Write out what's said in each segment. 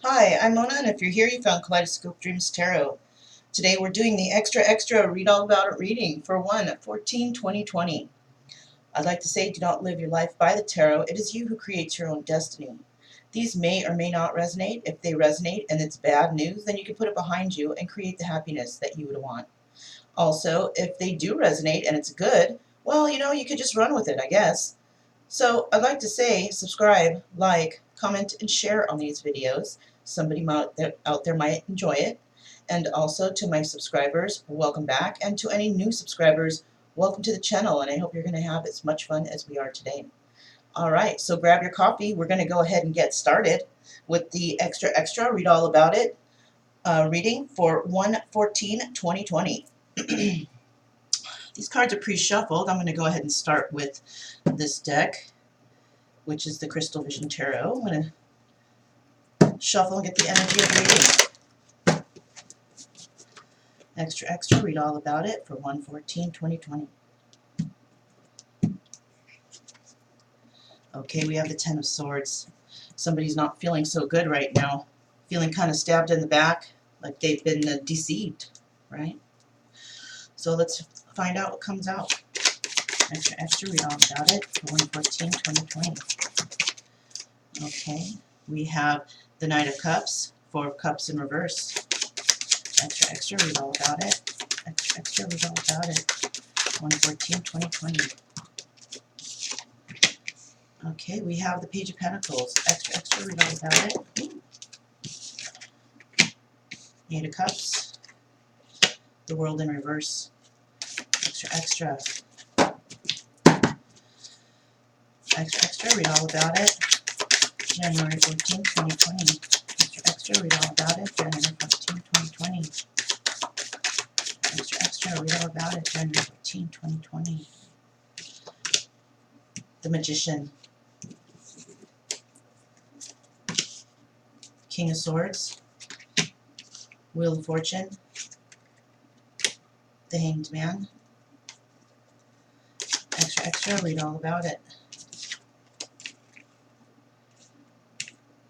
Hi, I'm Mona, and if you're here, you found Kaleidoscope Dreams Tarot. Today we're doing the extra read all about it reading for 1/14/2020. I'd like to say, do not live your life by the tarot. It is you who creates your own destiny. These may or may not resonate. If they resonate and it's bad news, then you can put it behind you and create the happiness that you would want. Also, if they do resonate and it's good, well, you could just run with it, I guess. So I'd like to say subscribe, like, comment, and share on these videos. Somebody out there might enjoy it. And also to my subscribers, welcome back. And to any new subscribers, welcome to the channel. And I hope you're going to have as much fun as we are today. All right, so grab your coffee. We're going to go ahead and get started with the extra read all about it reading for 1/14/2020. These cards are pre-shuffled. I'm going to go ahead and start with this deck, which is the Crystal Vision Tarot. I'm going to shuffle and get the energy of reading. Extra, read all about it for 1/14/2020. Okay, we have the Ten of Swords. Somebody's not feeling so good right now. Feeling kind of stabbed in the back, like they've been deceived, right? So let's find out what comes out. Extra, read all about it for 1/14/2020. Okay, we have the Knight of Cups, Four of Cups in reverse. Extra, read all about it. Extra, read all about it. 1/14/2020. Okay, we have the Page of Pentacles. Extra, read all about it. Eight of Cups. The World in reverse. Extra, read all about it. January 14, 2020. Extra, read all about it. January 14, 2020. Extra, read all about it. January 14, 2020. The Magician. King of Swords. Wheel of Fortune. The Hanged Man. Extra, read all about it.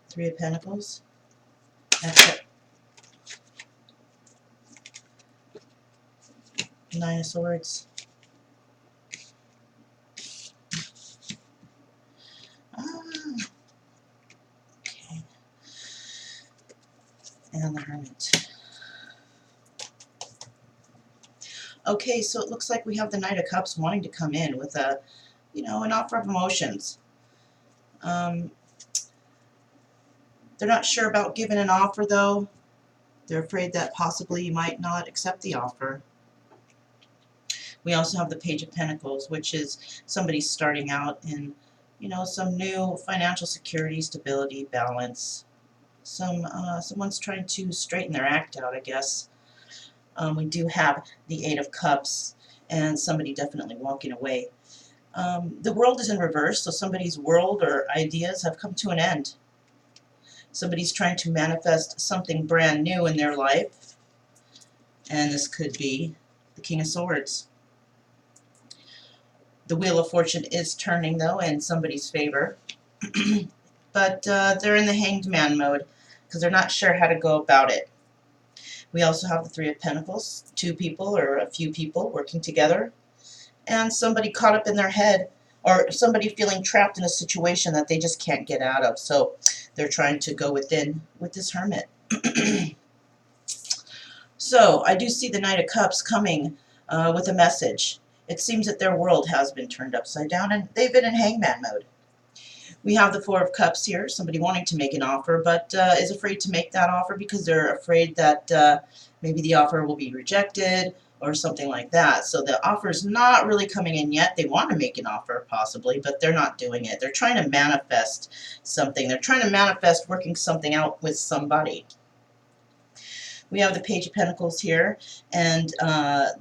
Three of Pentacles. Extra. Nine of Swords. Okay. And the Hermit. Okay, so it looks like we have the Knight of Cups wanting to come in with a, an offer of emotions. They're not sure about giving an offer, though. They're afraid that possibly you might not accept the offer. We also have the Page of Pentacles, which is somebody starting out in, some new financial security, stability, balance. Someone's trying to straighten their act out, I guess. We do have the Eight of Cups and somebody definitely walking away. The World is in reverse, so somebody's world or ideas have come to an end. Somebody's trying to manifest something brand new in their life, and this could be the King of Swords. The Wheel of Fortune is turning, though, in somebody's favor, but they're in the Hanged Man mode because they're not sure how to go about it. We also have the Three of Pentacles, two people or a few people working together, and somebody caught up in their head, or somebody feeling trapped in a situation that they just can't get out of. So they're trying to go within with this Hermit. So I do see the Knight of Cups coming with a message. It seems that their world has been turned upside down, and they've been in hangman mode. We have the Four of Cups here, somebody wanting to make an offer, but is afraid to make that offer because they're afraid that maybe the offer will be rejected or something like that. So the offer is not really coming in yet. They want to make an offer, possibly, but they're not doing it. They're trying to manifest something. They're trying to manifest working something out with somebody. We have the Page of Pentacles here, and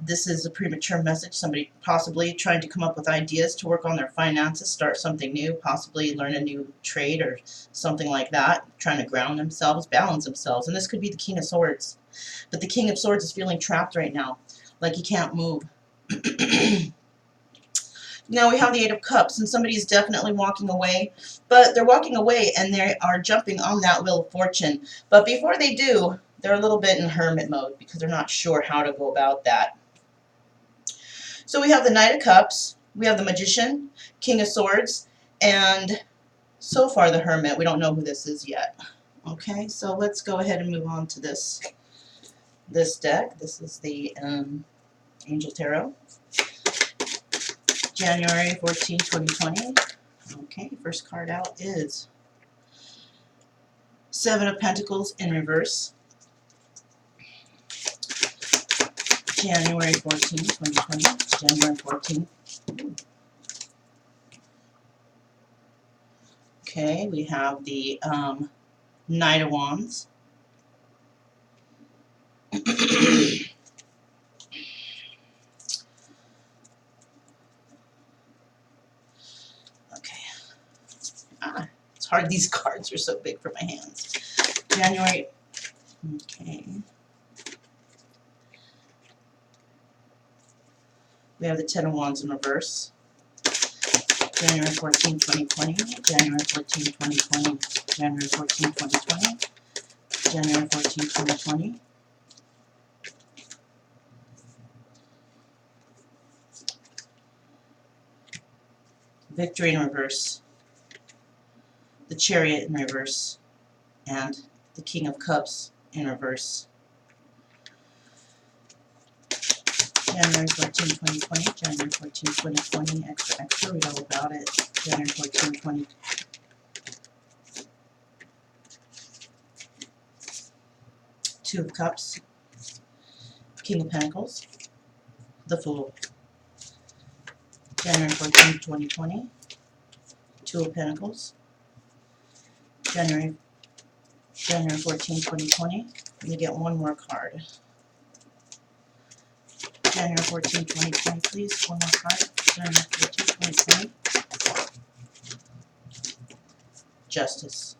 this is a premature message. Somebody possibly trying to come up with ideas to work on their finances, start something new, possibly learn a new trade or something like that, trying to ground themselves, balance themselves. And this could be the King of Swords. But the King of Swords is feeling trapped right now, like he can't move. Now we have the Eight of Cups, and somebody is definitely walking away, but they're walking away and they are jumping on that Wheel of Fortune. But before they do, they're a little bit in hermit mode because they're not sure how to go about that. So we have the Knight of Cups, we have the Magician, King of Swords, and so far the Hermit. We don't know who this is yet. Okay, so let's go ahead and move on to this deck. This is the Angel Tarot, January 14, 2020. Okay, first card out is Seven of Pentacles in reverse, January 14, 2020. January 14. Okay, we have the Knight of Wands. Okay. It's hard. These cards are so big for my hands. January. Okay. We have the Ten of Wands in reverse. January 14, 2020. January 14, 2020. January 14, 2020. January 14, 2020. Victory in reverse. The Chariot in reverse. And the King of Cups in reverse. January 14, 2020, January 14, 2020, extra, read all about it. January 14, 2020. Two of Cups, King of Pentacles, the Fool. January 14, 2020, Two of Pentacles. January 14, 2020. Let me get one more card. January 14, 2020, please. One more card. January 14, 2020. Justice.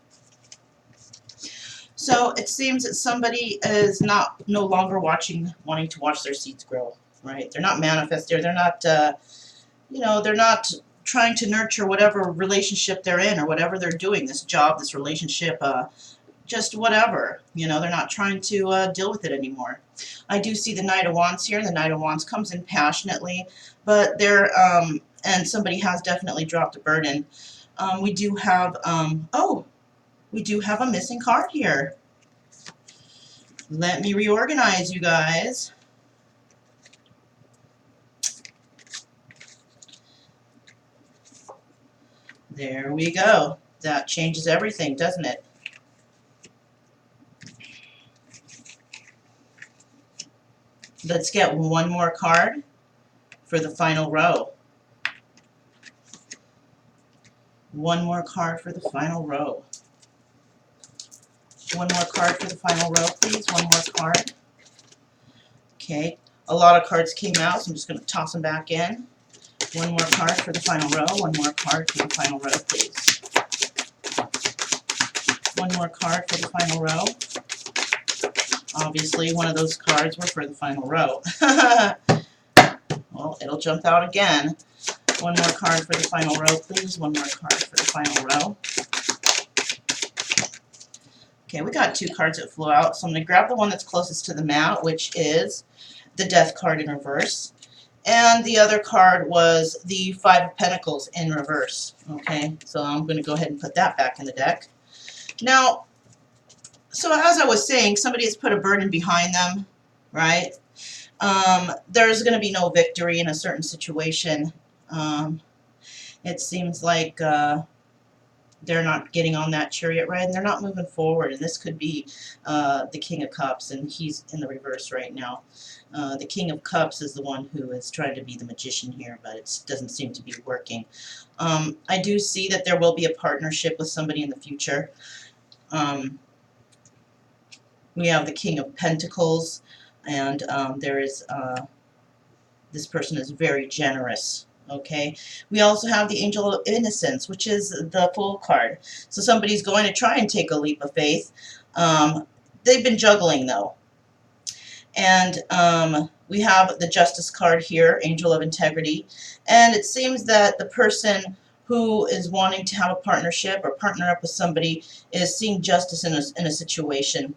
So it seems that somebody is no longer wanting to watch their seeds grow, right? They're not manifesting. They're not, they're not trying to nurture whatever relationship they're in or whatever they're doing, this job, this relationship, just whatever. They're not trying to deal with it anymore. I do see the Knight of Wands here. The Knight of Wands comes in passionately, but and somebody has definitely dropped a burden. We do have, we do have a missing card here. Let me reorganize, you guys. There we go. That changes everything, doesn't it? Let's get one more card for the final row. One more card for the final row. One more card for the final row, please. One more card. Okay. A lot of cards came out, so I'm just going to toss them back in. One more card for the final row. One more card for the final row, please. One more card for the final row. Obviously, one of those cards were for the final row. Well, it'll jump out again. One more card for the final row, please. One more card for the final row. Okay, we got two cards that flew out, so I'm going to grab the one that's closest to the mat, which is the Death card in reverse. And the other card was the Five of Pentacles in reverse. Okay, so I'm going to go ahead and put that back in the deck. Now, so as I was saying, somebody has put a burden behind them, right? There's going to be no victory in a certain situation. It seems like they're not getting on that chariot ride, and they're not moving forward. And this could be the King of Cups, and he's in the reverse right now. The King of Cups is the one who is trying to be the magician here, but it doesn't seem to be working. I do see that there will be a partnership with somebody in the future. We have the King of Pentacles, and there is this person is very generous. Okay, we also have the Angel of Innocence, which is the Fool card. So somebody's going to try and take a leap of faith. They've been juggling, though. And we have the Justice card here, Angel of Integrity. And it seems that the person who is wanting to have a partnership or partner up with somebody is seeing justice in a situation.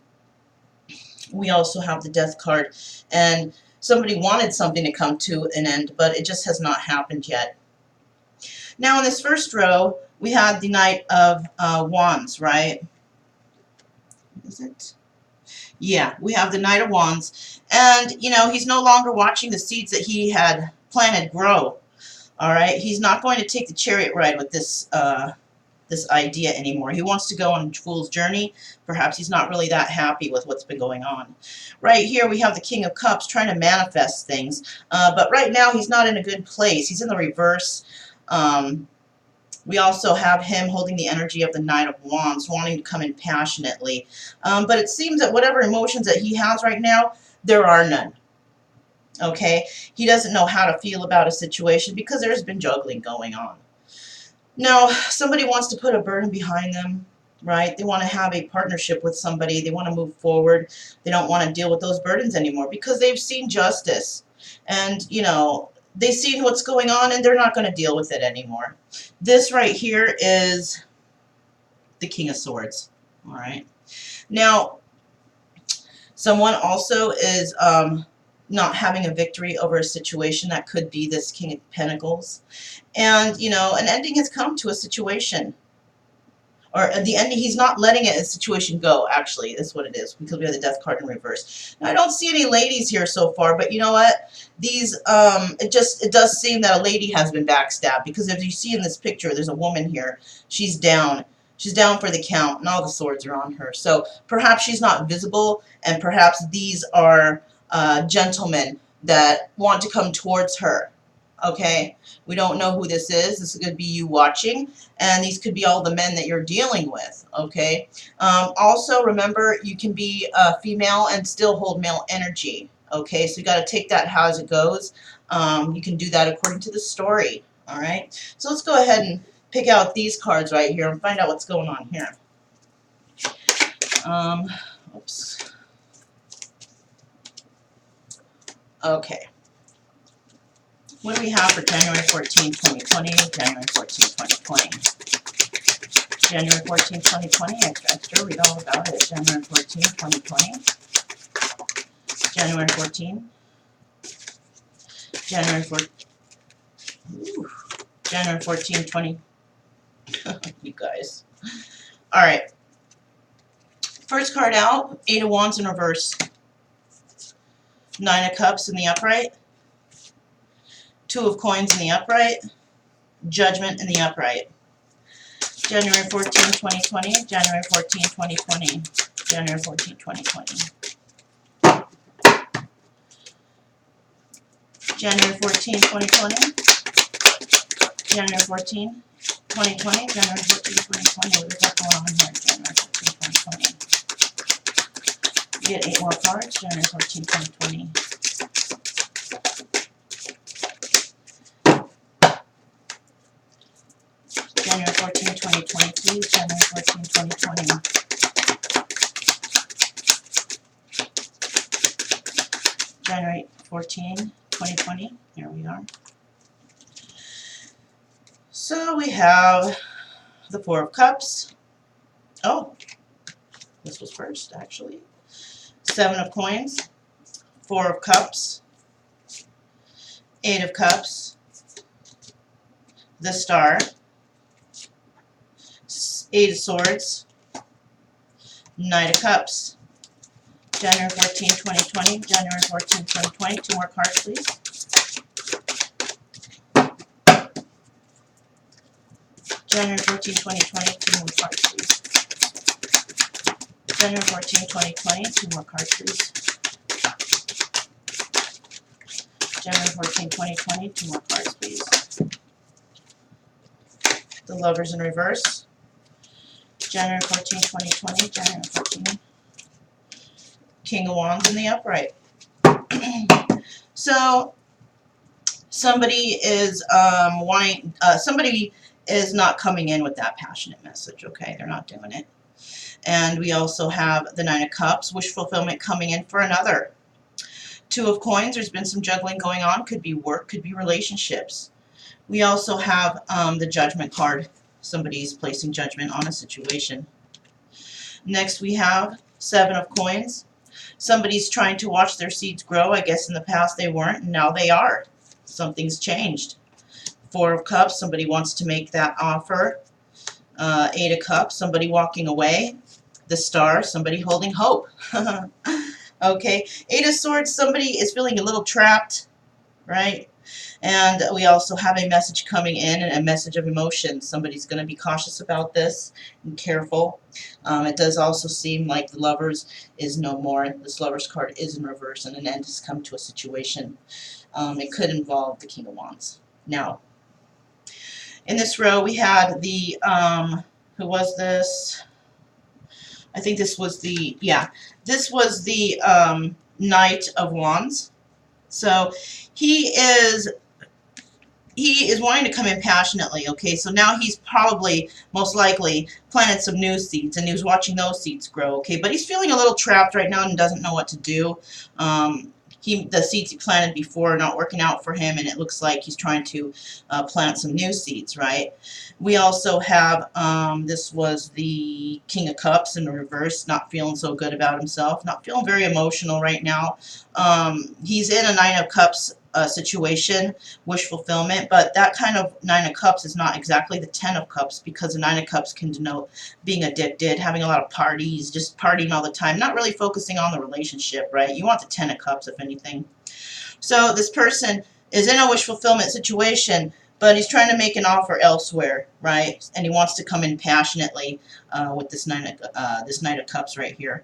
We also have the Death card. And somebody wanted something to come to an end, but it just has not happened yet. Now in this first row, we have the Knight of Wands, right? Is it? Yeah, we have the Knight of Wands. And, you know, he's no longer watching the seeds that he had planted grow. All right? He's not going to take the chariot ride with this this idea anymore. He wants to go on a fool's journey. Perhaps he's not really that happy with what's been going on. Right here we have the King of Cups trying to manifest things. But right now he's not in a good place. He's in the reverse. We also have him holding the energy of the Knight of Wands, wanting to come in passionately. But it seems that whatever emotions that he has right now, there are none. Okay? He doesn't know how to feel about a situation because there's been juggling going on. Now, somebody wants to put a burden behind them, right? They want to have a partnership with somebody. They want to move forward. They don't want to deal with those burdens anymore because they've seen justice. And, you know, they've seen what's going on and they're not going to deal with it anymore. This right here is the King of Swords, all right? Now, someone also is not having a victory over a situation. That could be this King of Pentacles. And, you know, an ending has come to a situation. Or the ending, he's not letting a situation go, actually. That's what it is, because we have the Death card in reverse. Now, I don't see any ladies here so far, but you know what? These, it does seem that a lady has been backstabbed, because if you see in this picture, there's a woman here. She's down. She's down for the count, and all the swords are on her. So perhaps she's not visible, and perhaps these are gentlemen that want to come towards her. Okay? We don't know who this is. This is going to be you watching, and these could be all the men that you're dealing with. Okay? Also, remember, you can be a female and still hold male energy. Okay? So you got to take that how as it goes. You can do that according to the story. All right? So let's go ahead and pick out these cards right here and find out what's going on here. Oops. Okay. What do we have for January 14, 2020? January 14, 2020. January 14, 2020. Extra. Read all about it. January 14, 2020. January 14. January 14. Ooh. January 14, 20. You guys. All right. First card out, Eight of Wands in reverse. Nine of Cups in the upright. Two of Coins in the upright. Judgment in the upright. January 14, 2020. January 14, 2020. January 14, 2020. January 14, 2020. January 14, 2020. January 14, 2020. What is that going on here? January 14, 2020. You get 8 more cards. January 14, 2020. January 14, 2020, please. January 14, 2020. January 14, 2020. Here we are. So we have the Four of Cups. Oh, this was first, actually. Seven of Coins. Four of Cups. Eight of Cups. The Star. Eight of Swords. Knight of Cups. January 14, 2020. January 14, 2020. Two more cards, please. January 14, 2020. Two more cards, please. January 14, 2020. Two more cards, please. January 14, 2020. Two more cards, please. The Lovers in reverse. January 14, 2020. January 14. King of Wands in the upright. So somebody is somebody is not coming in with that passionate message. Okay, they're not doing it. And we also have the Nine of Cups, wish fulfillment coming in for another. Two of Coins, there's been some juggling going on. Could be work, could be relationships. We also have the Judgment card. Somebody's placing judgment on a situation. Next we have Seven of Coins. Somebody's trying to watch their seeds grow. I guess in the past they weren't, and now they are. Something's changed. Four of Cups, somebody wants to make that offer. Eight of Cups, somebody walking away. The Star, somebody holding hope. Okay, Eight of Swords, somebody is feeling a little trapped, right? And we also have a message coming in, and a message of emotion. Somebody's going to be cautious about this and careful. It does also seem like the Lovers is no more. This Lovers card is in reverse, and an end has come to a situation. It could involve the King of Wands. Now, in this row, we had the, who was this? I think this was the, yeah, this was the Knight of Wands. So he is wanting to come in passionately, okay? So now he's probably, most likely, planted some new seeds, and he was watching those seeds grow, okay? But he's feeling a little trapped right now and doesn't know what to do. The seeds he planted before are not working out for him, and it looks like he's trying to plant some new seeds, right? We also have, this was the King of Cups in the reverse, not feeling so good about himself, not feeling very emotional right now. He's in a Nine of Cups situation, wish fulfillment, but that kind of Nine of Cups is not exactly the Ten of Cups, because the Nine of Cups can denote being addicted, having a lot of parties, just partying all the time, not really focusing on the relationship, right? You want the Ten of Cups, if anything. So this person is in a wish fulfillment situation, but he's trying to make an offer elsewhere, right? And he wants to come in passionately with this Knight of Cups right here.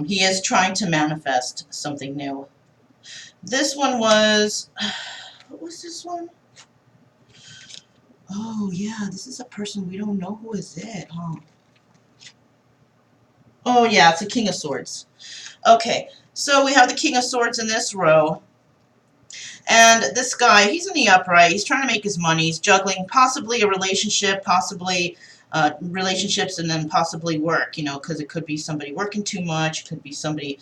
He is trying to manifest something new. This one was, what was this one? Oh, yeah, this is a person we don't know. Who is it, huh? Oh, yeah, it's a King of Swords. Okay, so we have the King of Swords in this row. And this guy, he's in the upright. He's trying to make his money. He's juggling possibly a relationship, possibly relationships, and then possibly work, you know, because it could be somebody working too much, it could be somebody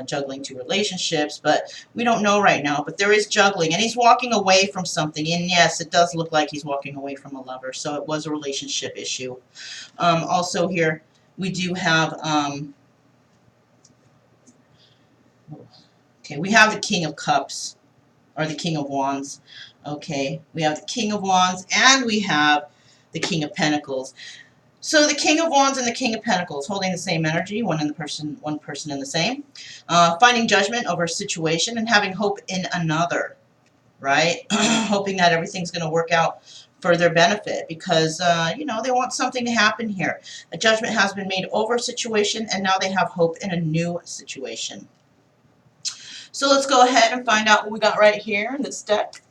juggling two relationships, but we don't know right now. But there is juggling, and he's walking away from something, and yes, it does look like he's walking away from a lover, so it was a relationship issue. Also here, we do have, okay, we have the King of Cups, or the King of Wands. Okay, we have the King of Wands, and we have the King of Pentacles. So the King of Wands and the King of Pentacles holding the same energy, one person in the same. Finding judgment over a situation and having hope in another, right? Hoping that everything's going to work out for their benefit, because, you know, they want something to happen here. A judgment has been made over a situation, and now they have hope in a new situation. So let's go ahead and find out what we got right here in this deck.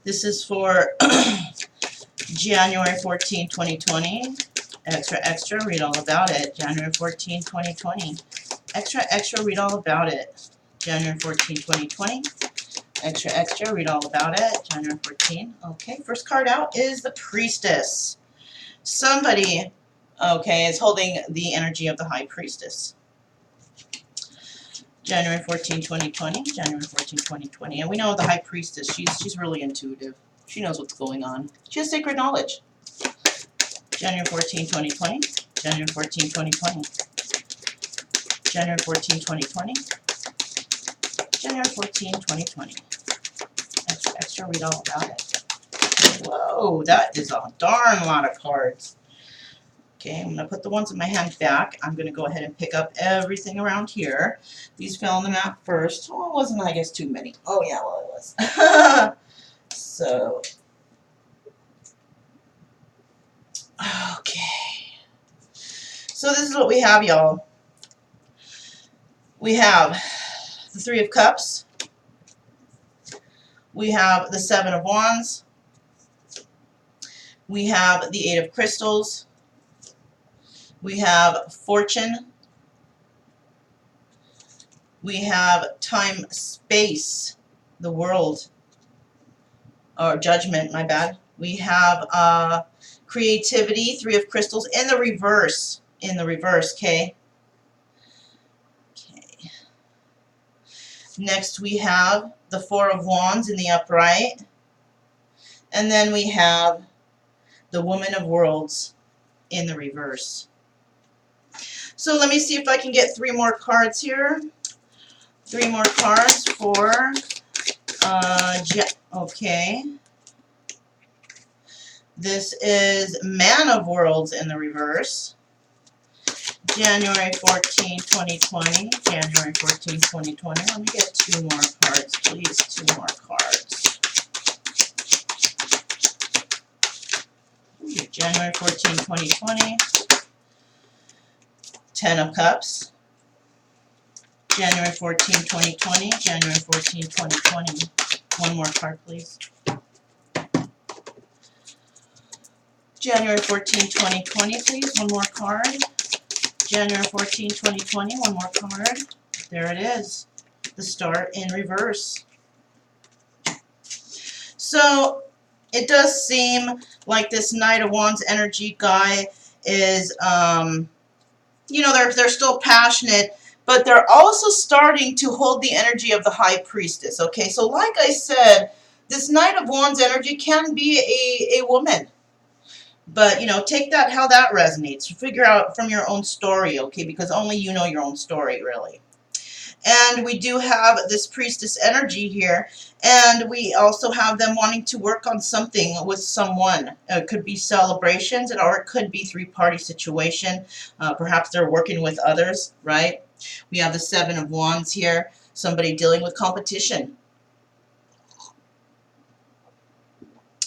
This is for January 14, 2020. Extra, extra, read all about it. January 14, 2020. Extra, extra, read all about it. January 14, 2020. Extra, extra, read all about it. January 14. Okay, first card out is the Priestess. Somebody, okay, is holding the energy of the High Priestess. January 14, 2020. January 14, 2020. And we know the High Priestess, she's really intuitive. She knows what's going on. She has sacred knowledge. January 14, 2020. January 14, 2020. January 14, 2020. January 14, 2020. Extra, extra, read all about it. Whoa, that is a darn lot of cards. Okay, I'm going to put the ones in my hand back. I'm going to go ahead and pick up everything around here. These fell on the map first. Oh, it wasn't, I guess, too many. Oh, yeah, well, it was. So, okay. So this is what we have, y'all. We have the Three of Cups. We have the Seven of Wands. We have the Eight of Crystals. We have Fortune. We have Time, Space, the World, or Judgment, my bad. We have Creativity, Three of Crystals, in the reverse, okay? Okay. Next we have the Four of Wands in the upright. And then we have the Woman of Worlds in the reverse. So let me see if I can get 3 more cards here. 3 more cards for, okay. This is Man of Worlds in the reverse. January 14, 2020. January 14, 2020. Let me get 2 more cards, please. 2 more cards. January 14, 2020. 10 of Cups. January 14, 2020. January 14, 2020. 1 more card, please. January 14, 2020, please. 1 more card. January 14, 2020. 1 more card. There it is. The Star in reverse. So it does seem like this Knight of Wands energy guy is, you know, they're still passionate, but they're also starting to hold the energy of the High Priestess. Okay, so like I said, this Knight of Wands energy can be a woman. But, you know, take that how that resonates. Figure out from your own story, okay? Because only you know your own story, really. And we do have this Priestess energy here. And we also have them wanting to work on something with someone. It could be celebrations, or it could be 3-party situation. Perhaps they're working with others, right? We have the 7 of Wands here. Somebody dealing with competition.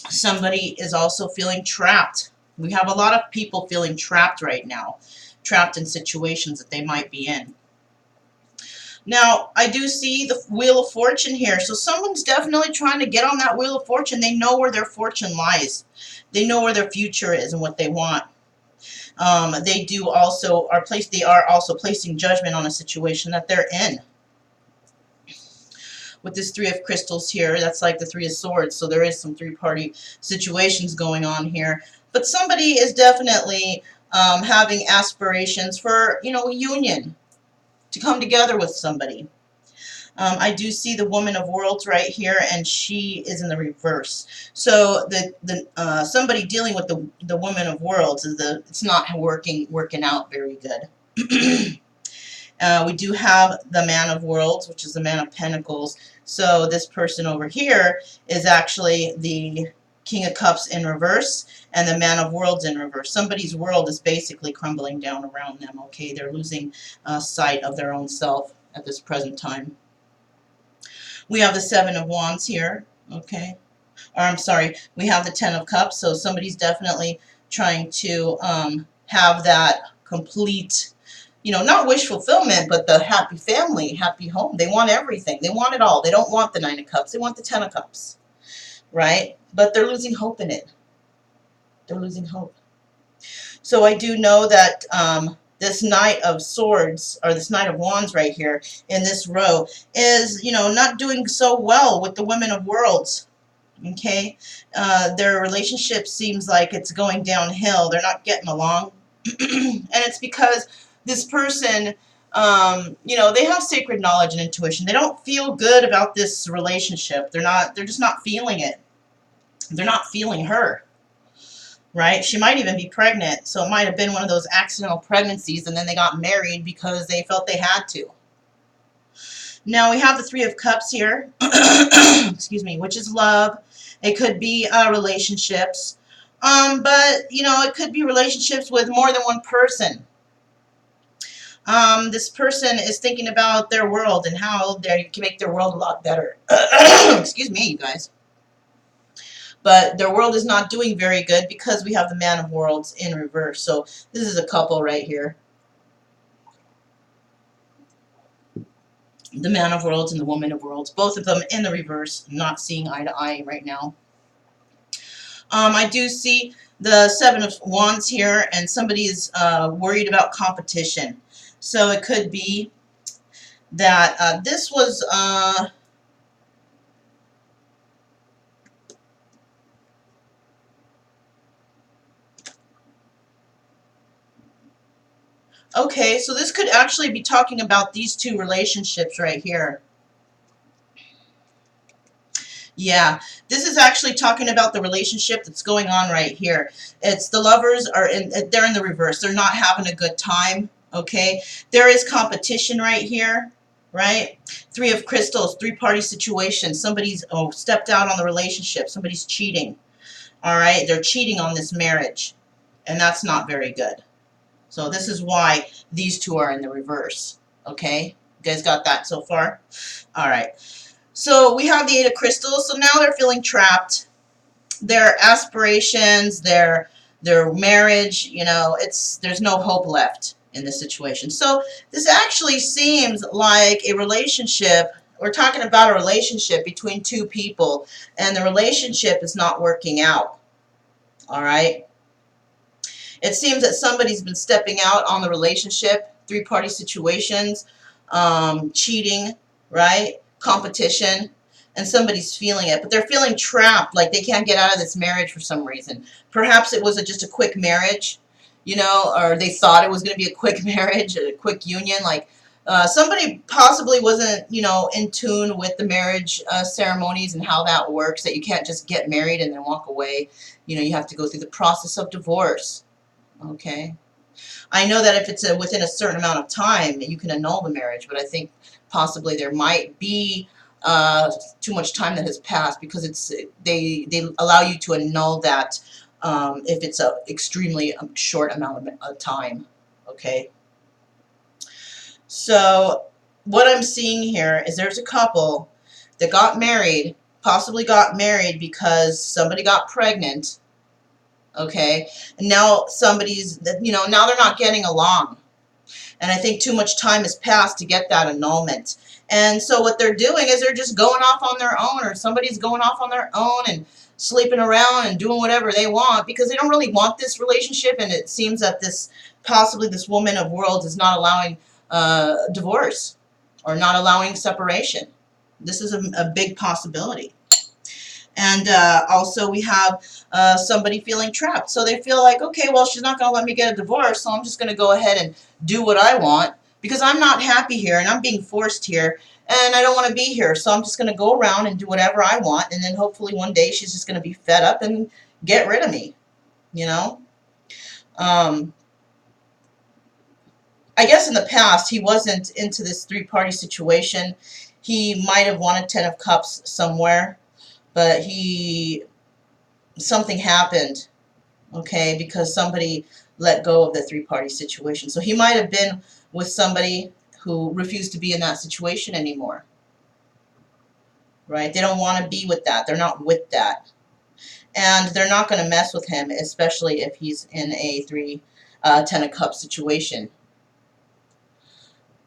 Somebody is also feeling trapped. We have a lot of people feeling trapped right now, trapped in situations that they might be in. Now, I do see the Wheel of Fortune here, so someone's definitely trying to get on that Wheel of Fortune. They know where their fortune lies. They know where their future is and what they want. They are also placing judgment on a situation that they're in. With this 3 of Crystals here, that's like the 3 of Swords, so there is some 3-party situations going on here. But somebody is definitely having aspirations for, you know, a union, to come together with somebody. I do see the Woman of Worlds right here, and she is in the reverse. So somebody dealing with the Woman of Worlds it's not working out very good. We do have the Man of Worlds, which is the Man of Pentacles. So this person over here is actually the King of Cups in reverse and the Man of Worlds in reverse. Somebody's world is basically crumbling down around them, okay? They're losing sight of their own self at this present time. We have the 7 of Wands here, okay? Or I'm sorry, we have the 10 of Cups, so somebody's definitely trying to have that complete, you know, not wish fulfillment, but the happy family, happy home. They want everything. They want it all. They don't want the 9 of Cups. They want the 10 of Cups, right? But they're losing hope in it. They're losing hope. So I do know that this Knight of Swords, or this Knight of Wands right here in this row is, you know, not doing so well with the Women of Worlds. Okay? Their relationship seems like it's going downhill. They're not getting along. And it's because this person, you know, they have sacred knowledge and intuition. They don't feel good about this relationship. They're just not feeling it. They're not feeling her. Right? She might even be pregnant, so it might have been one of those accidental pregnancies, and then they got married because they felt they had to. Now we have the 3 of Cups here, excuse me, which is love. It could be relationships, but, you know, it could be relationships with more than one person. This person is thinking about their world and how they can make their world a lot better. Excuse me, you guys. But their world is not doing very good because we have the Man of Worlds in reverse. So this is a couple right here. The Man of Worlds and the Woman of Worlds. Both of them in the reverse, not seeing eye to eye right now. I do see the 7 of Wands here, and somebody is worried about competition. So it could be that this was... okay, so this could actually be talking about these 2 relationships right here. Yeah, this is actually talking about the relationship that's going on right here. It's the lovers are they're in the reverse. They're not having a good time, okay? There is competition right here, right? Three of crystals, three-party situation. Somebody's stepped out on the relationship. Somebody's cheating. All right? They're cheating on this marriage, and that's not very good. So this is why these two are in the reverse, okay? You guys got that so far? All right. So we have the Eight of Crystals. So now they're feeling trapped. Their aspirations, their marriage, you know, there's no hope left in this situation. So this actually seems like a relationship. We're talking about a relationship between two people, and the relationship is not working out. All right. It seems that somebody's been stepping out on the relationship, three-party situations, cheating, right? Competition, and somebody's feeling it. But they're feeling trapped, like they can't get out of this marriage for some reason. Perhaps it was just a quick marriage, you know, or they thought it was going to be a quick marriage, a quick union. Like somebody possibly wasn't, you know, in tune with the marriage ceremonies and how that works, that you can't just get married and then walk away. You know, you have to go through the process of divorce. Okay. I know that if it's within a certain amount of time, you can annul the marriage, but I think possibly there might be too much time that has passed, because they allow you to annul that if it's a extremely short amount of time. Okay. So what I'm seeing here is there's a couple that got married, possibly got married because somebody got pregnant. Okay, and now somebody's, you know, now they're not getting along, and I think too much time has passed to get that annulment. And so what they're doing is they're just going off on their own, or somebody's going off on their own and sleeping around and doing whatever they want, because they don't really want this relationship. And it seems that possibly this woman of worlds is not allowing divorce, or not allowing separation. This is a big possibility. And also we have somebody feeling trapped. So they feel like, okay, well, she's not going to let me get a divorce, so I'm just going to go ahead and do what I want, because I'm not happy here and I'm being forced here and I don't want to be here. So I'm just going to go around and do whatever I want, and then hopefully one day she's just going to be fed up and get rid of me, you know? I guess in the past he wasn't into this three-party situation. He might have wanted 10 of Cups somewhere, but something happened, okay, because somebody let go of the three-party situation. So he might have been with somebody who refused to be in that situation anymore, right? They don't want to be with that. They're not with that. And they're not going to mess with him, especially if he's in a 10 of Cups situation.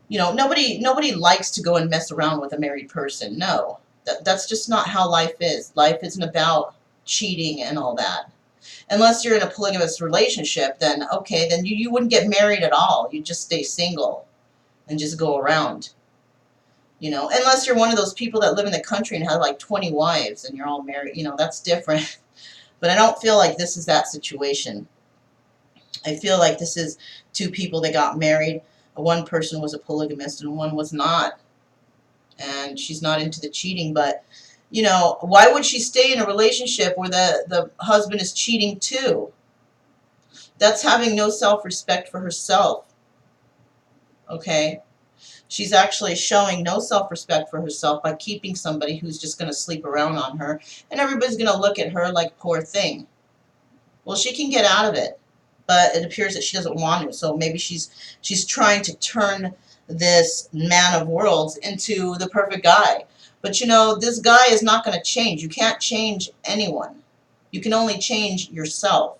You know, nobody likes to go and mess around with a married person. No, that's just not how life is. Life isn't about cheating and all that. Unless you're in a polygamous relationship, then okay, then you wouldn't get married at all. You just stay single and just go around. You know, unless you're one of those people that live in the country and have like 20 wives and you're all married, you know, that's different. But I don't feel like this is that situation. I feel like this is two people that got married. One person was a polygamist and one was not. And she's not into the cheating, but you know, why would she stay in a relationship where the husband is cheating too? That's having no self-respect for herself. Okay? She's actually showing no self-respect for herself by keeping somebody who's just going to sleep around on her, and everybody's going to look at her like, poor thing. Well, she can get out of it, but it appears that she doesn't want to. So maybe she's trying to turn this man of worlds into the perfect guy. But you know, this guy is not going to change. You can't change anyone. You can only change yourself.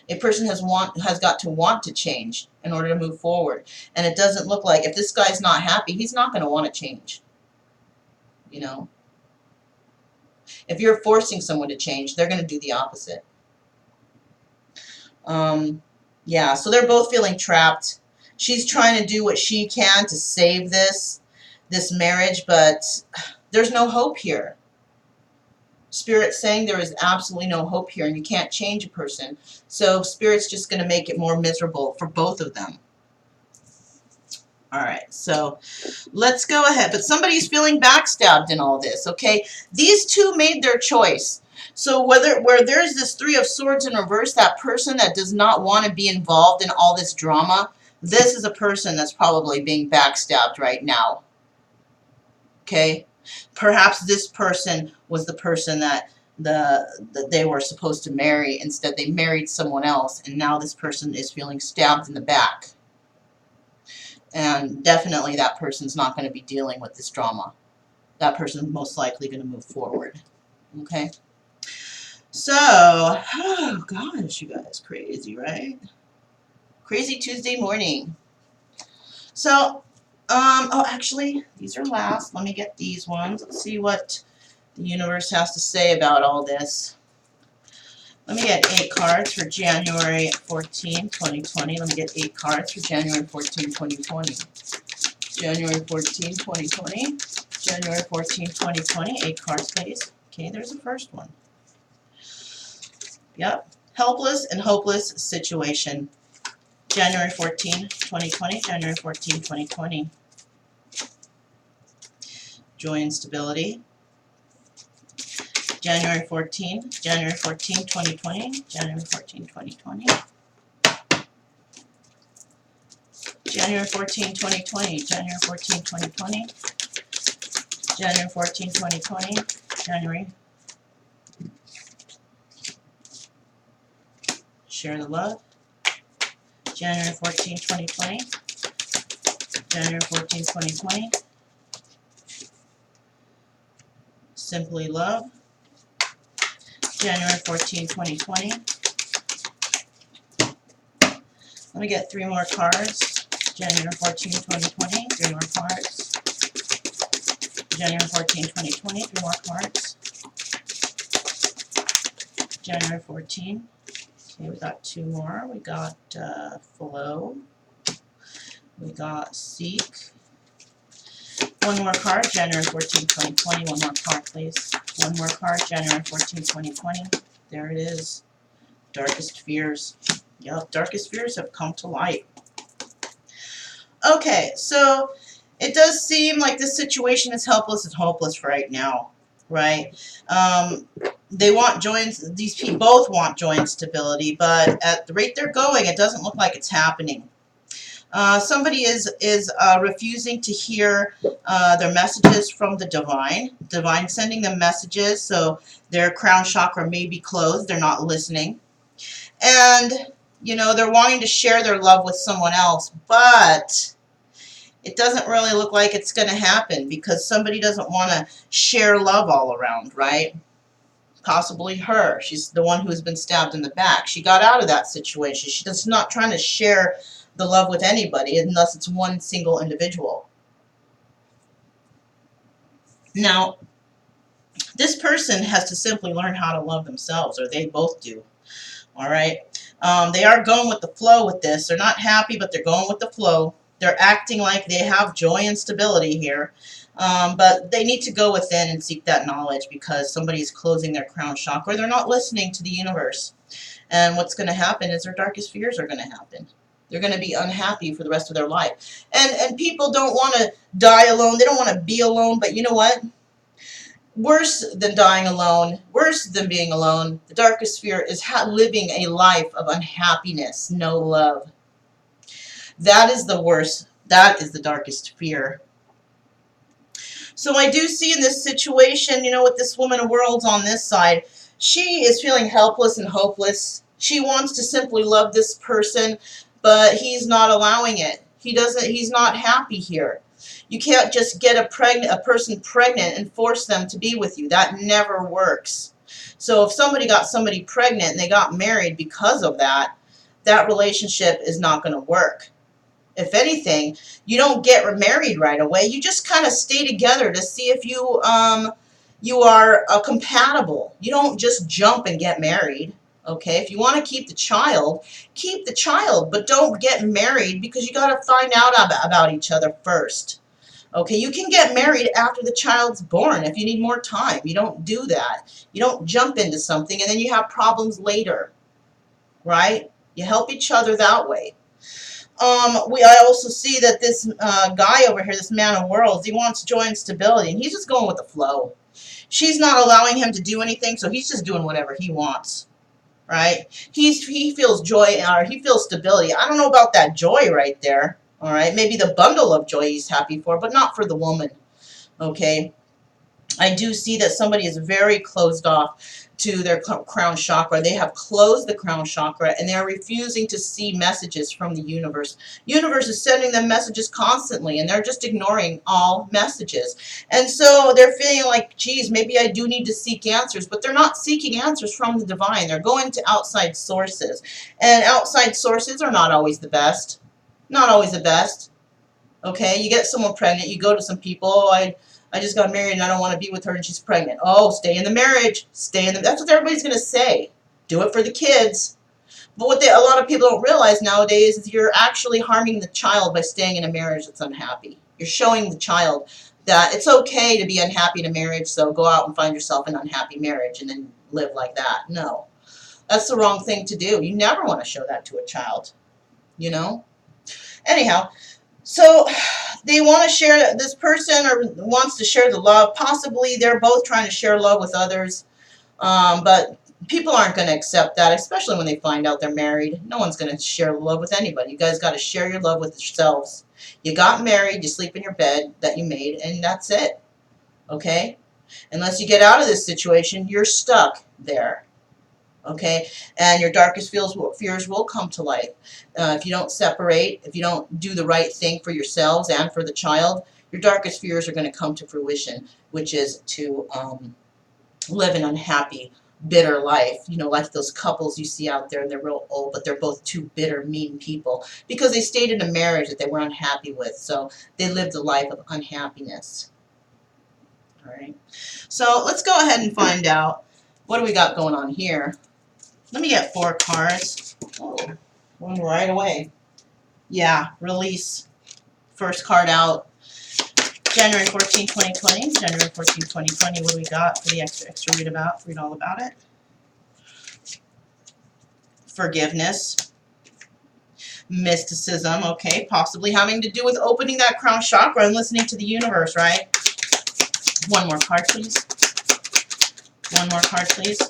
A person has got to want to change in order to move forward. And it doesn't look like, if this guy's not happy, he's not going to want to change. You know? If you're forcing someone to change, they're going to do the opposite. Yeah, so they're both feeling trapped. She's trying to do what she can to save this marriage, but there's no hope here. Spirit's saying there is absolutely no hope here, and you can't change a person. So Spirit's just going to make it more miserable for both of them. All right, so let's go ahead. But somebody's feeling backstabbed in all this, okay? These two made their choice. So where there's this Three of Swords in reverse, that person that does not want to be involved in all this drama, this is a person that's probably being backstabbed right now, okay? Perhaps this person was the person that they were supposed to marry. Instead, they married someone else, and now this person is feeling stabbed in the back. And definitely that person's not going to be dealing with this drama. That person's most likely going to move forward. Okay? So, oh gosh, you guys, crazy, right? Crazy Tuesday morning. So, oh, actually, these are last. Let me get these ones. Let's see what the universe has to say about all this. Let me get 8 cards for January 14, 2020. Let me get 8 cards for January 14, 2020. January 14, 2020. January 14, 2020. 8 cards, please. Okay, there's the first one. Yep. Helpless and hopeless situation. January 14, 2020. January 14, 2020. Joy and stability. January 14, January 14, 2020. January 14, 2020. January 14, 2020. January 14, 2020. January 14, 2020. January. Share the love. January 14, 2020. January 14, 2020. Simply love. January 14, 2020. Let me get 3 more cards. January 14, 2020. 3 more cards. January 14, 2020. 3 more cards. January 14. Okay, we got 2 more. We got flow. We got seek. 1 more card, January 14, 2020. 1 more card, please. 1 more card, January 14, 2020. There it is. Darkest fears. Yep, darkest fears have come to light. Okay, so it does seem like this situation is helpless and hopeless right now, right? They want joy, these people both want joy and stability, but at the rate they're going, it doesn't look like it's happening. Somebody is refusing to hear their messages from the divine sending them messages, so their crown chakra may be closed, they're not listening, and you know, they're wanting to share their love with someone else, but it doesn't really look like it's going to happen because somebody doesn't want to share love all around, right? Possibly her. She's the one who has been stabbed in the back. She got out of that situation. She's not trying to share the love with anybody unless it's one single individual. Now, this person has to simply learn how to love themselves, or they both do. All right? They are going with the flow with this. They're not happy, but they're going with the flow. They're acting like they have joy and stability here. But they need to go within and seek that knowledge because somebody's closing their crown chakra. They're not listening to the universe. And what's going to happen is their darkest fears are going to happen. They're going to be unhappy for the rest of their life. And people don't want to die alone. They don't want to be alone. But you know what? Worse than dying alone, worse than being alone, the darkest fear is living a life of unhappiness, no love. That is the worst. That is the darkest fear. So I do see in this situation, you know, with this woman of worlds on this side, she is feeling helpless and hopeless. She wants to simply love this person, but he's not allowing it. He's not happy here. You can't just get a person pregnant and force them to be with you. That never works. So if somebody got somebody pregnant and they got married because of that, that relationship is not going to work. If anything, you don't get married right away. You just kind of stay together to see if you are compatible. You don't just jump and get married. Okay, if you want to keep the child, but don't get married because you got to find out about each other first. Okay, you can get married after the child's born if you need more time. You don't do that. You don't jump into something and then you have problems later, right? You help each other that way. I also see that this guy over here, this man of worlds, he wants joy and stability, and he's just going with the flow. She's not allowing him to do anything, so he's just doing whatever he wants, right? He feels joy, or he feels stability. I don't know about that joy right there, all right? Maybe the bundle of joy he's happy for, but not for the woman, okay? I do see that somebody is very closed off to their crown chakra. They have closed the crown chakra and they're refusing to see messages from the universe. Universe is sending them messages constantly and they're just ignoring all messages. And so they're feeling like, geez, maybe I do need to seek answers, but they're not seeking answers from the divine. They're going to outside sources. And outside sources are not always the best. Not always the best. Okay, you get someone pregnant, you go to some people, oh, I just got married and I don't want to be with her and she's pregnant. Oh, stay in the marriage. Stay in the, that's what everybody's going to say. Do it for the kids. But what a lot of people don't realize nowadays is you're actually harming the child by staying in a marriage that's unhappy. You're showing the child that it's okay to be unhappy in a marriage, so go out and find yourself an unhappy marriage and then live like that. No. That's the wrong thing to do. You never want to show that to a child. You know? Anyhow, so they want to share, this person or wants to share the love. Possibly they're both trying to share love with others, but people aren't going to accept that, especially when they find out they're married. No one's going to share love with anybody. You guys got to share your love with yourselves. You got married, you sleep in your bed that you made, and that's it. Okay? Unless you get out of this situation, you're stuck there. Okay, and your darkest fears will come to light. If you don't separate, if you don't do the right thing for yourselves and for the child, your darkest fears are going to come to fruition, which is to live an unhappy, bitter life. You know, like those couples you see out there, and they're real old, but they're both two bitter, mean people because they stayed in a marriage that they were unhappy with, so they lived a life of unhappiness. All right, so let's go ahead and find out what do we got going on here. Let me get 4 cards. Oh, one right away. Yeah, release. First card out. January 14, 2020. January 14, 2020. What do we got for the extra read all about it? Forgiveness. Mysticism. Okay, possibly having to do with opening that crown chakra and listening to the universe, right? One more card, please. One more card, please.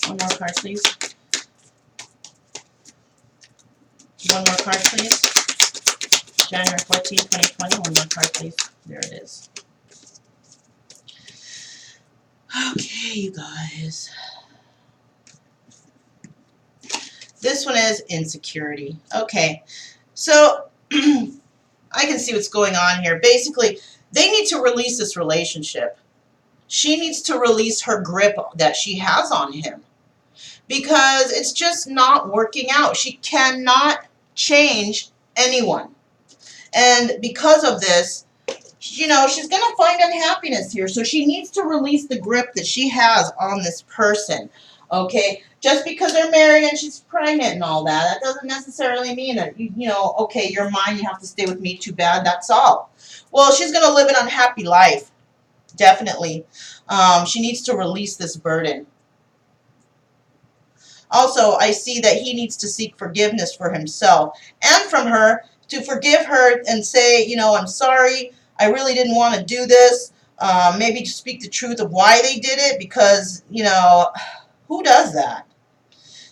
One more card, please. One more card, please. January 14, 2020. One more card, please. There it is. Okay, you guys. This one is insecurity. Okay, so I can see what's going on here. Basically, they need to release this relationship. She needs to release her grip that she has on him because it's just not working out. She cannot change anyone. And because of this, you know, she's going to find unhappiness here. So she needs to release the grip that she has on this person. Okay? Just because they're married and she's pregnant and all that, that doesn't necessarily mean that, you know, okay, you're mine, you have to stay with me, too bad, that's all. Well, she's going to live an unhappy life. Definitely. She needs to release this burden. Also, I see that he needs to seek forgiveness for himself and from her, to forgive her and say, you know, I'm sorry, I really didn't want to do this. Maybe to speak the truth of why they did it, because, you know, who does that?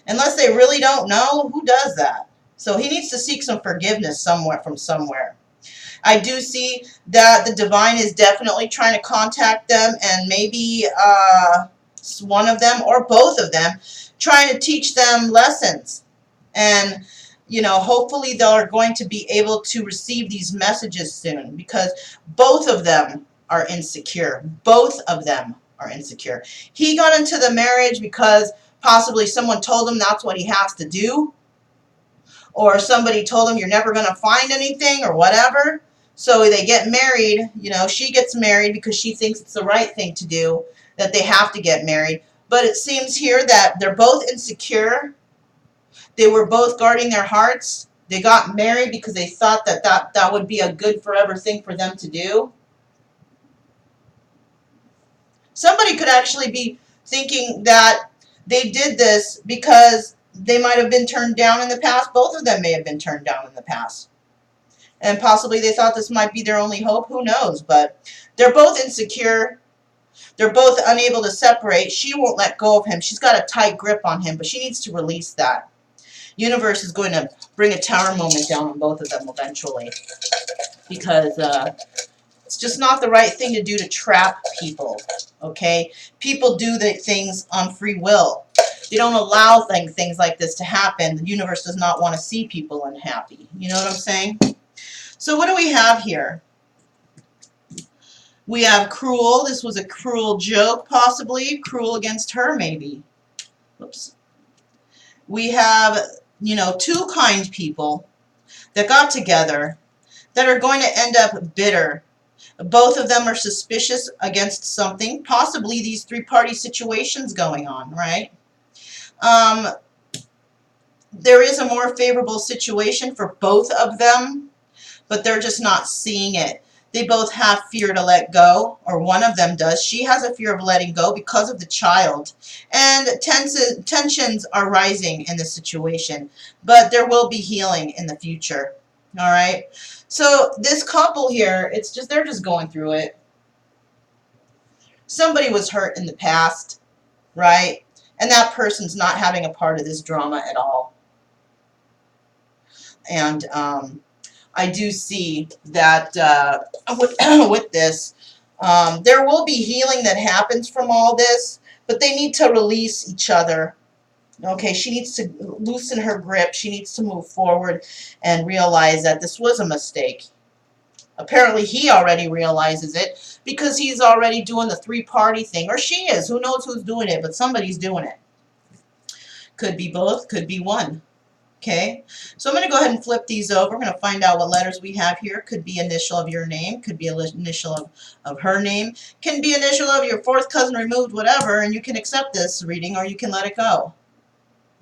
Unless they really don't know, who does that? So he needs to seek some forgiveness somewhere from somewhere. I do see that the divine is definitely trying to contact them, and maybe one of them or both of them trying to teach them lessons. And, you know, hopefully they're going to be able to receive these messages soon, because both of them are insecure. Both of them are insecure. He got into the marriage because possibly someone told him that's what he has to do, or somebody told him you're never going to find anything or whatever. So they get married. You know, she gets married because she thinks it's the right thing to do, that they have to get married. But it seems here that they're both insecure. They were both guarding their hearts. They got married because they thought that that would be a good forever thing for them to do. Somebody could actually be thinking that they did this because They might have been turned down in the past. Both of them may have been turned down in the past. And possibly they thought this might be their only hope. Who knows? But they're both insecure. They're both unable to separate. She won't let go of him. She's got a tight grip on him, but she needs to release that. Universe is going to bring a tower moment down on both of them eventually. Because it's just not the right thing to do to trap people. Okay? People do the things on free will. They don't allow things like this to happen. The universe does not want to see people unhappy. You know what I'm saying? So what do we have here? We have cruel. This was a cruel joke, possibly. Cruel against her, maybe. Whoops. We have, you know, two kind people that got together that are going to end up bitter. Both of them are suspicious against something, possibly these three-party situations going on, right? There is a more favorable situation for both of them, but they're just not seeing it. They both have fear to let go, or one of them does. She has a fear of letting go because of the child. And tensions are rising in this situation, but there will be healing in the future. All right? So this couple here, it's just they're just going through it. Somebody was hurt in the past, right? And that person's not having a part of this drama at all. And I do see that with this, there will be healing that happens from all this, but they need to release each other. Okay, she needs to loosen her grip. She needs to move forward and realize that this was a mistake. Apparently, he already realizes it because he's already doing the three-party thing. Or she is. Who knows who's doing it, but somebody's doing it. Could be both, could be one. Okay, so I'm going to go ahead and flip these over. We're going to find out what letters we have here. Could be initial of your name, could be initial of her name, can be initial of your fourth cousin removed, whatever, and you can accept this reading or you can let it go,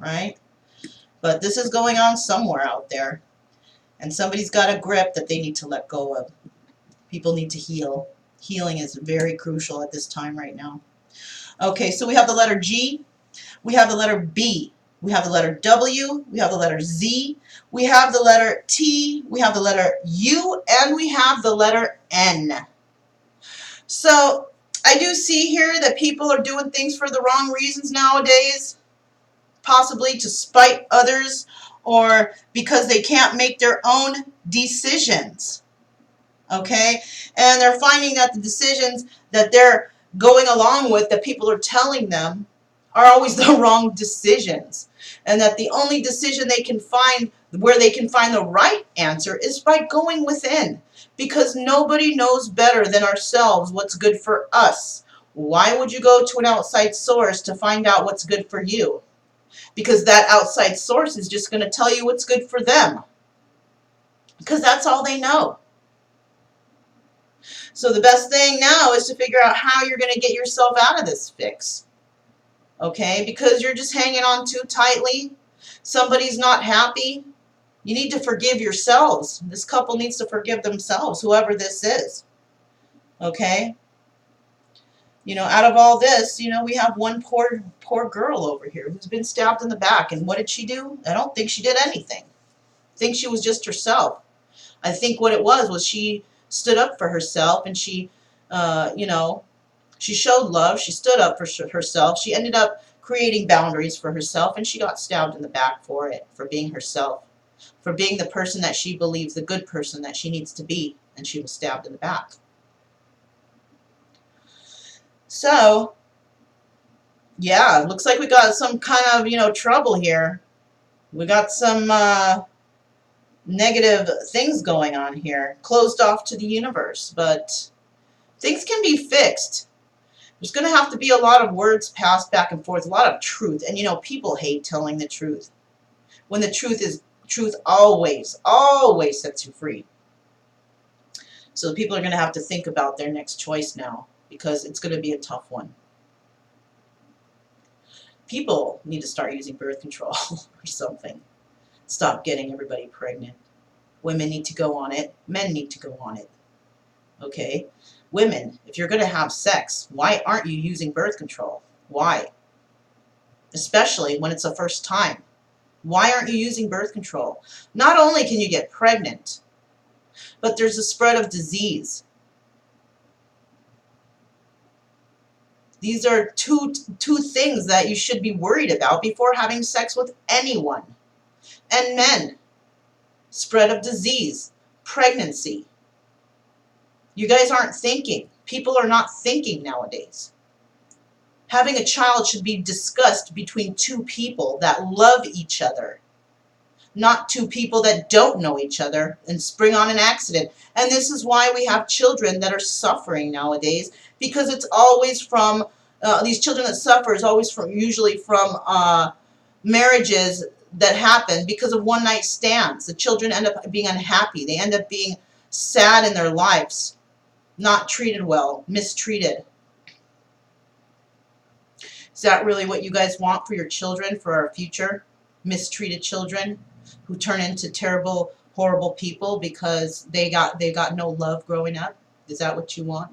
right? But this is going on somewhere out there, and somebody's got a grip that they need to let go of. People need to heal. Healing is very crucial at this time right now. Okay, so we have the letter G, we have the letter B, we have the letter W, we have the letter Z, we have the letter T, we have the letter U, and we have the letter N. So I do see here that people are doing things for the wrong reasons nowadays, possibly to spite others or because they can't make their own decisions. Okay? And they're finding that the decisions that they're going along with, that people are telling them, are always the wrong decisions. And that the only decision they can find, where they can find the right answer, is by going within. Because nobody knows better than ourselves what's good for us. Why would you go to an outside source to find out what's good for you? Because that outside source is just going to tell you what's good for them. Because that's all they know. So the best thing now is to figure out how you're going to get yourself out of this fix. Okay? Because you're just hanging on too tightly. Somebody's not happy. You need to forgive yourselves. This couple needs to forgive themselves, whoever this is. Okay? You know, out of all this, you know, we have one poor girl over here who's been stabbed in the back. And what did she do? I don't think she did anything. I think she was just herself. I think what it was she stood up for herself, and she, you know, she showed love. She stood up for herself. She ended up creating boundaries for herself, and she got stabbed in the back for it, for being herself, for being the person that she believes, the good person that she needs to be, and she was stabbed in the back. So, yeah, it looks like we got some kind of, you know, trouble here. We got some negative things going on here, closed off to the universe, but things can be fixed. There's going to have to be a lot of words passed back and forth, a lot of truth. And, you know, people hate telling the truth. When the truth always sets you free. So people are going to have to think about their next choice now, because it's going to be a tough one. People need to start using birth control or something. Stop getting everybody pregnant. Women need to go on it. Men need to go on it. Okay? Women, if you're going to have sex, why aren't you using birth control? Why? Especially when it's the first time. Why aren't you using birth control? Not only can you get pregnant, but there's a spread of disease. These are two things that you should be worried about before having sex with anyone. And men, spread of disease, pregnancy. You guys aren't thinking. People are not thinking nowadays. Having a child should be discussed between two people that love each other, not two people that don't know each other and spring on an accident. And this is why we have children that are suffering nowadays, because it's always from, these children that suffer is always from, usually from marriages that happen because of one night stands. The children end up being unhappy. They end up being sad in their lives, not treated well, mistreated. Is that really what you guys want for your children, for our future? Mistreated children who turn into terrible, horrible people because they got no love growing up? Is that what you want?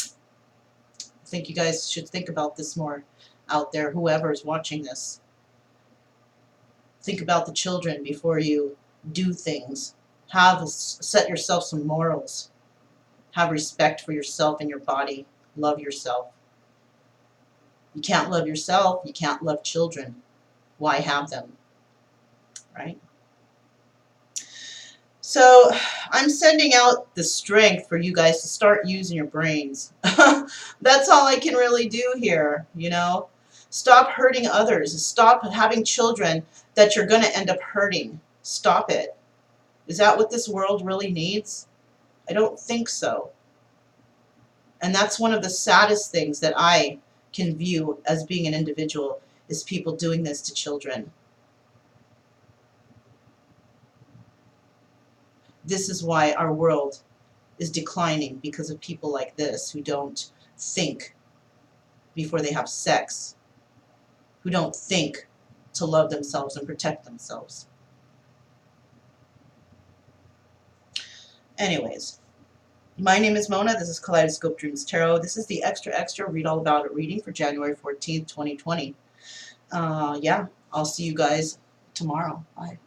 I think you guys should think about this more out there, whoever is watching this. Think about the children before you do things. Set yourself some morals. Have respect for yourself and your body. Love yourself. You can't love yourself, you can't love children. Why have them? Right? So I'm sending out the strength for you guys to start using your brains. That's all I can really do here, you know. Stop hurting others. Stop having children that you're going to end up hurting. Stop it. Is that what this world really needs? I don't think so. And that's one of the saddest things that I can view as being an individual, is people doing this to children. This is why our world is declining, because of people like this who don't think before they have sex, who don't think to love themselves and protect themselves. Anyways, my name is Mona. This is Kaleidoscope Dreams Tarot. This is the extra read all about it reading for January 14th, 2020. Yeah, I'll see you guys tomorrow. Bye.